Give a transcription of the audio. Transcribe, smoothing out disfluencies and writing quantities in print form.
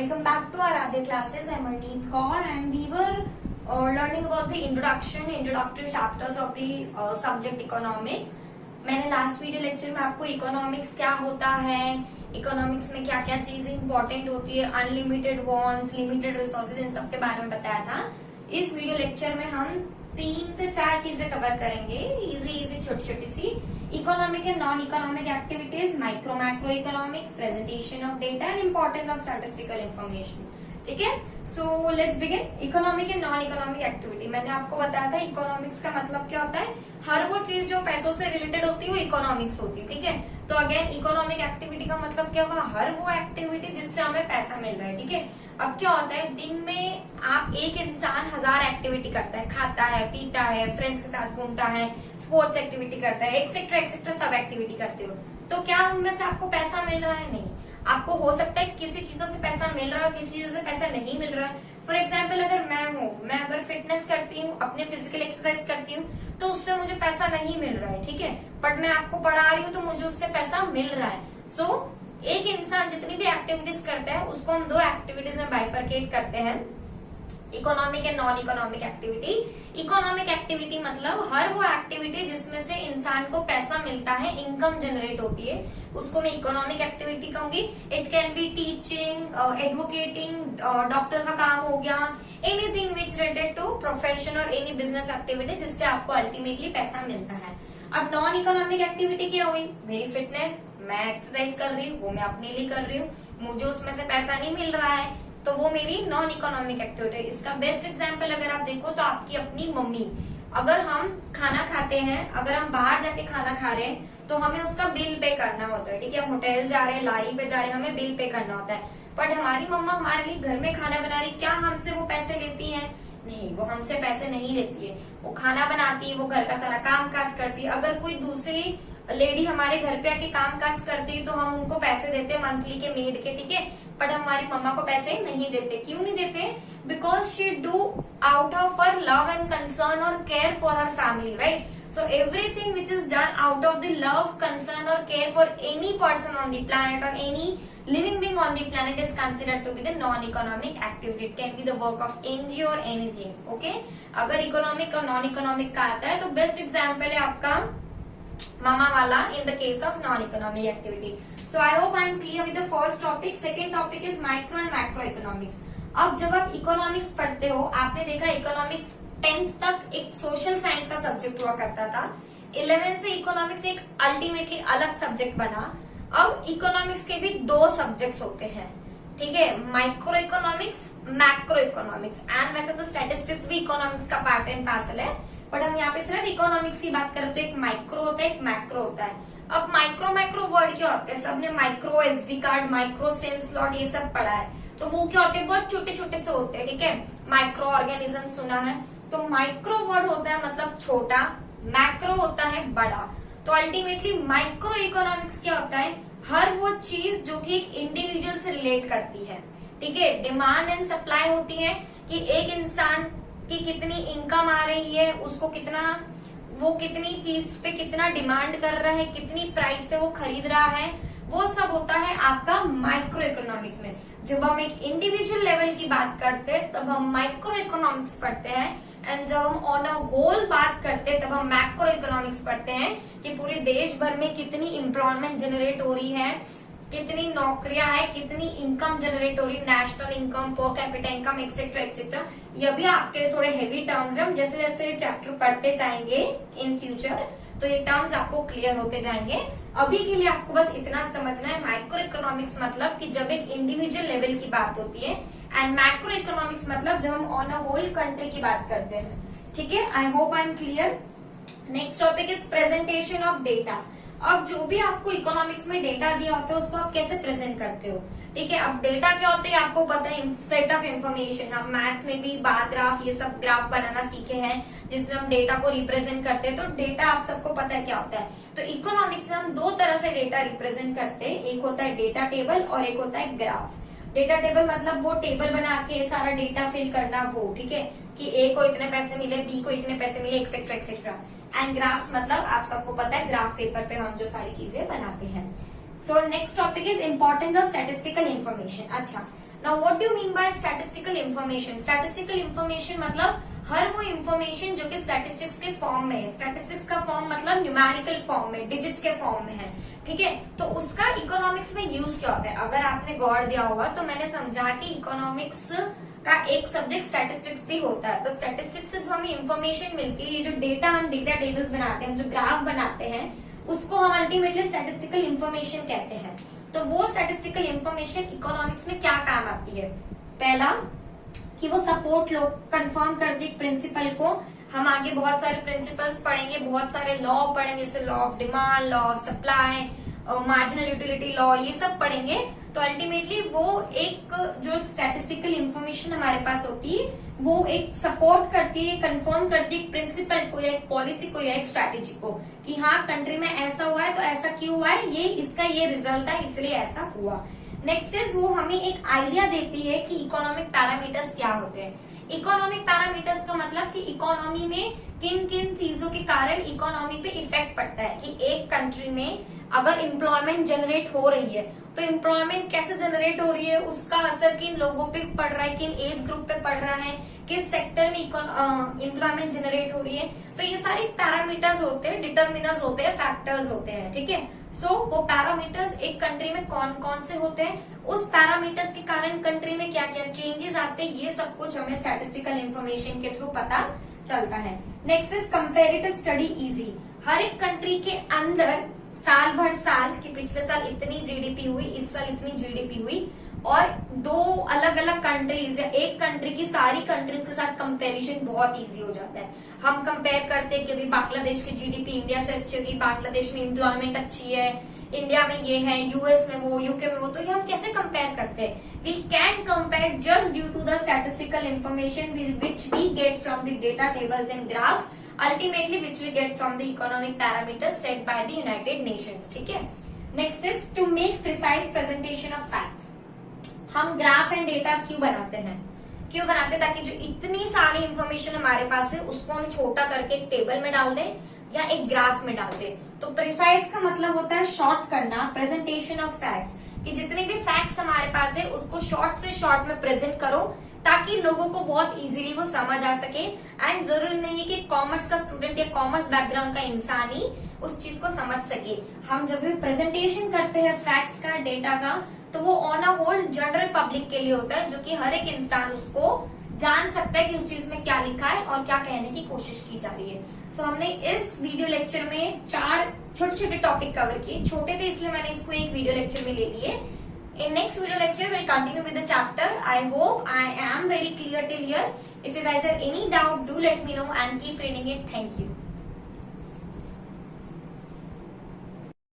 Welcome back to our other classes. I'm Arneet Kaur and we were learning about the introductory chapters of the subject economics. मैंने last video lecture में आपको economics क्या होता है, economics में क्या क्या चीजें इंपॉर्टेंट होती है, अनलिमिटेड वॉन्ट्स, लिमिटेड रिसोर्सेज, इन सब के बारे में बताया था। इस वीडियो लेक्चर में हम 3 से 4 चीजें कवर करेंगे, इजी छोटी छोटी सी। Economic and non economic activities, micro macro economics, presentation of data and importance of statistical information. ठीक है, so let's begin. Economic and non economic activity, मैंने आपको बताया था इकोनॉमिक्स का मतलब क्या होता है, हर वो चीज जो पैसों से रिलेटेड होती है वो इकोनॉमिक्स होती है। ठीक है, तो अगेन इकोनॉमिक एक्टिविटी का मतलब क्या होगा, हर वो एक्टिविटी जिससे हमें पैसा मिल रहा है। ठीक है, अब क्या होता है, दिन में आप एक इंसान 1000 एक्टिविटी करता है, खाता है, पीता है, फ्रेंड्स के साथ घूमता है, स्पोर्ट्स एक्टिविटी करता है, एक्सेट्रा सब एक्टिविटी करते हो, तो क्या उनमें से आपको पैसा मिल रहा है? नहीं। आपको हो सकता है किसी चीजों से पैसा मिल रहा है, किसी चीजों से पैसा नहीं मिल रहा है। फॉर एग्जाम्पल, अगर मैं अगर फिटनेस करती हूँ, अपने फिजिकल एक्सरसाइज करती हूँ, तो उससे मुझे पैसा नहीं मिल रहा है। ठीक है, बट मैं आपको पढ़ा रही हूँ तो मुझे उससे पैसा मिल रहा है। सो एक इंसान जितनी भी एक्टिविटीज करता है उसको हम 2 एक्टिविटीज में बाइफरकेट करते हैं, economic and non economic activity. Economic activity मतलब हर वो एक्टिविटी जिसमें से इंसान को पैसा मिलता है, इनकम जनरेट होती है, उसको मैं इकोनॉमिक एक्टिविटी कहूंगी। It can be teaching, advocating, doctor का काम हो गया, anything which related to profession और एनी बिजनेस एक्टिविटी जिससे आपको अल्टीमेटली पैसा मिलता है। अब नॉन इकोनॉमिक एक्टिविटी क्या हुई, मेरी फिटनेस, मैं एक्सरसाइज कर रही हूँ, वो मैं अपने लिए कर रही हूँ, मुझे उसमें से पैसा नहीं मिल रहा है, तो वो मेरी नॉन इकोनॉमिक एक्टिविटी है। इसका बेस्ट एग्जांपल अगर आप देखो तो आपकी अपनी मम्मी, अगर हम खाना खाते हैं, अगर हम बाहर जाके खाना खा रहे हैं तो हमें उसका बिल पे करना होता है। ठीक है, हम होटल जा रहे हैं, लारी पे जा रहे हैं, हमें बिल पे करना होता है। बट हमारी मम्मा हमारे लिए घर में खाना बना रही, क्या हमसे वो पैसे लेती है? नहीं, वो हमसे पैसे नहीं लेती है। वो खाना बनाती है, वो घर का सारा काम काज करती है। अगर कोई दूसरी लेडी हमारे घर पे आके काम काज करती है तो हम उनको पैसे देते हैं मंथली के, मेड के। ठीक है, बट हमारी मम्मा को पैसे नहीं देते। क्यों नहीं देते? Because she do out of her love and concern और care for her family, right? So everything which is done out of the love, concern और care for any person on the planet और any living being on the planet is considered to be the non-economic activity. It can be the work of NGO or anything. Okay? अगर economic और non economic का आता है तो best example है आपका मामा वाला in the case of non-economic activity. So I hope I am clear with the first topic. Second topic is micro and macro economics. अब जब आप इकोनॉमिक्स पढ़ते हो, आपने देखा इकोनॉमिक्स 10th तक एक सोशल साइंस का सब्जेक्ट हुआ करता था। 11th से इकोनॉमिक्स एक अल्टीमेटली अलग सब्जेक्ट बना। अब इकोनॉमिक्स के भी 2 सब्जेक्ट्स होते हैं। ठीक है, micro economics, macro economics, and वैसे तो स्टैटिस्टिक्स भी इकोनॉमिक्स का पार्ट एंड पार्सल है, बट हम यहाँ पे सिर्फ इकोनॉमिक्स की बात करें तो एक माइक्रो होता है, एक मैक्रो होता है। अब माइक्रो वर्ड क्या होते हैं? सबने micro SD card, micro SIM slot, ये सब पढ़ा है, तो वो क्या होते हैं, बहुत छोटे छोटे से होते हैं। ठीक है, माइक्रो ऑर्गेनिज्म सुना है, तो माइक्रो वर्ड होता है मतलब छोटा, मैक्रो होता है बड़ा। तो अल्टीमेटली माइक्रो इकोनॉमिक्स क्या होता है, हर वो चीज जो कि एक इंडिविजुअल से रिलेट करती है। ठीक है, डिमांड एंड सप्लाई होती है कि एक इंसान की कितनी इनकम आ रही है, उसको कितना, वो कितनी चीज पे कितना डिमांड कर रहा है, कितनी प्राइस पे वो खरीद रहा है, वो सब होता है आपका माइक्रो इकोनॉमिक्स में। जब हम एक इंडिविजुअल लेवल की बात करते हैं तब हम माइक्रो इकोनॉमिक्स पढ़ते हैं, एंड जब हम ऑन अ होल बात करते हैं तब हम मैक्रो इकोनॉमिक्स पढ़ते हैं कि पूरे देश भर में कितनी एम्प्लॉयमेंट जनरेट हो रही है, कितनी नौकरियां है, कितनी इनकम जनरेट हो रही, national income, per capita income, etcetera etcetera. ये भी आपके थोड़े हेवी टर्म्स है, हम जैसे जैसे चैप्टर पढ़ते जाएंगे इन फ्यूचर तो ये टर्म्स आपको क्लियर होते जाएंगे। अभी के लिए आपको बस इतना समझना है, माइक्रो इकोनॉमिक्स मतलब कि जब एक इंडिविजुअल लेवल की बात होती है, एंड मैक्रो इकोनॉमिक्स मतलब जब हम ऑन अ होल कंट्री की बात करते हैं। ठीक है, I hope I am clear. Next topic is presentation of data. अब जो भी आपको इकोनॉमिक्स में डेटा दिया होता है उसको आप कैसे प्रेजेंट करते हो? ठीक है, अब डेटा क्या होता है आपको पता है, सेट ऑफ इन्फॉर्मेशन। आप मैथ्स में भी बार ग्राफ, ये सब ग्राफ बनाना सीखे हैं जिसमें हम डेटा को रिप्रेजेंट करते हैं, तो डेटा आप सबको पता है क्या होता है। तो इकोनॉमिक्स में हम 2 तरह से डेटा रिप्रेजेंट करते हैं, एक होता है डेटा टेबल और एक होता है ग्राफ्स। डेटा टेबल मतलब वो टेबल बना के सारा डेटा फिल करना, वो ठीक है कि ए को इतने पैसे मिले, बी को इतने पैसे मिले, एक्सेट्रा एक्सेट्रा। एंड ग्राफ्स मतलब आप सबको पता है ग्राफ पेपर पे हम जो सारी चीजें बनाते हैं। So next topic is importance of statistical information. अच्छा, now what do you mean by statistical information? Statistical information मतलब हर वो इंफॉर्मेशन जो कि स्टैटिस्टिक्स के फॉर्म में है। स्टैटिस्टिक्स का फॉर्म मतलब न्यूमेरिकल फॉर्म में, डिजिट्स के फॉर्म में है, ठीक है। तो उसका इकोनॉमिक्स में यूज क्या होता है? अगर आपने गौर दिया होगा तो मैंने समझा कि इकोनॉमिक्स का एक सब्जेक्ट स्टैटिस्टिक्स भी होता है। तो स्टैटिस्टिक्स से जो हमें इंफॉर्मेशन मिलती है, ये जो डेटा हम डेटा टेबल्स बनाते हैं, जो ग्राफ बनाते हैं, उसको हम अल्टीमेटली स्टैटिस्टिकल इंफॉर्मेशन कहते हैं। तो वो स्टैटिस्टिकल इंफॉर्मेशन इकोनॉमिक्स में क्या काम आती है? पहला कि वो सपोर्ट लो, कंफर्म कर दे प्रिंसिपल को। हम आगे बहुत सारे प्रिंसिपल्स पढ़ेंगे, बहुत सारे लॉ पढ़ेंगे, जैसे law of demand, law of supply, marginal utility law, ये सब पढ़ेंगे। तो अल्टीमेटली वो एक जो स्टैटिस्टिकल इंफॉर्मेशन हमारे पास होती है, वो एक सपोर्ट करती है, कंफर्म करती है प्रिंसिपल को या एक पॉलिसी को या एक स्ट्रैटेजी को कि हाँ कंट्री में ऐसा हुआ है, तो ऐसा क्यों हुआ है, ये इसका ये रिजल्ट है, इसलिए ऐसा हुआ। नेक्स्ट इज वो हमें एक आइडिया देती है कि इकोनॉमिक पैरामीटर्स क्या होते हैं। इकोनॉमिक पैरामीटर्स का मतलब कि इकोनॉमी में किन किन चीजों के कारण इकोनॉमी पे इफेक्ट पड़ता है। कि एक कंट्री में अगर एम्प्लॉयमेंट जनरेट हो रही है तो एम्प्लॉयमेंट कैसे जनरेट हो रही है, उसका असर किन लोगों पे पड़ रहा है, किन एज ग्रुप पे पड़ रहा है, किस सेक्टर में एम्प्लॉयमेंट जनरेट हो रही है। तो ये सारे पैरामीटर्स होते हैं, डिटर्मिनर्स होते हैं, फैक्टर्स होते हैं, ठीक है। सो वो पैरामीटर्स एक कंट्री में कौन कौन से होते हैं, उस पैरामीटर्स के कारण कंट्री में क्या क्या चेंजेस आते हैं, ये सब कुछ हमें स्टैटिस्टिकल इंफॉर्मेशन के थ्रू पता चलता है। Next is comparative study easy. हर एक कंट्री के अंदर साल भर साल कि पिछले साल इतनी जीडीपी हुई, इस साल इतनी जीडीपी हुई, और दो अलग अलग कंट्रीज या एक कंट्री की सारी कंट्रीज के साथ कंपैरिजन बहुत इजी हो जाता है। हम कंपेयर करते हैं कि अभी बांग्लादेश की जीडीपी इंडिया से अच्छी होगी, बांग्लादेश में एम्प्लॉयमेंट अच्छी है, इंडिया में ये है, यूएस में वो, यूके में वो। तो ये हम कैसे कंपेयर करते हैं? We can compare just due to the statistical information which we get from the data tables and graphs, ultimately which we get from the economic parameters set by the United Nations, ठीक है। Next is to make precise presentation of facts. हम graph and data क्यों बनाते हैं? क्यों बनाते हैं? ताकि जो इतनी सारी इंफॉर्मेशन हमारे पास है उसको हम छोटा करके एक टेबल में डाल दें या एक ग्राफ में डाल दें। तो प्रिसाइज का मतलब होता है शॉर्ट करना, प्रेजेंटेशन ऑफ फैक्ट्स, कि जितने भी फैक्ट्स हमारे पास है उसको शॉर्ट से शॉर्ट में प्रेजेंट करो ताकि लोगों को बहुत इजीली वो समझ आ सके। एंड जरूरी नहीं है कि कॉमर्स का स्टूडेंट या कॉमर्स बैकग्राउंड का इंसान ही उस चीज को समझ सके। हम जब भी प्रेजेंटेशन करते हैं फैक्ट्स का, डेटा का, तो वो on a whole general public के लिए होता है, जो कि हर एक इंसान उसको जान सकता है कि उस चीज में क्या लिखा है और क्या कहने की कोशिश की जा रही है। सो हमने इस वीडियो लेक्चर में 4 छोटे छोटे टॉपिक कवर किए। छोटे थे इसलिए मैंने इसको एक वीडियो लेक्चर में ले लिए। In next video lecture, we'll continue with the chapter. I hope I am very clear till here. If you guys have any doubt, do let me know and keep reading it. Thank you.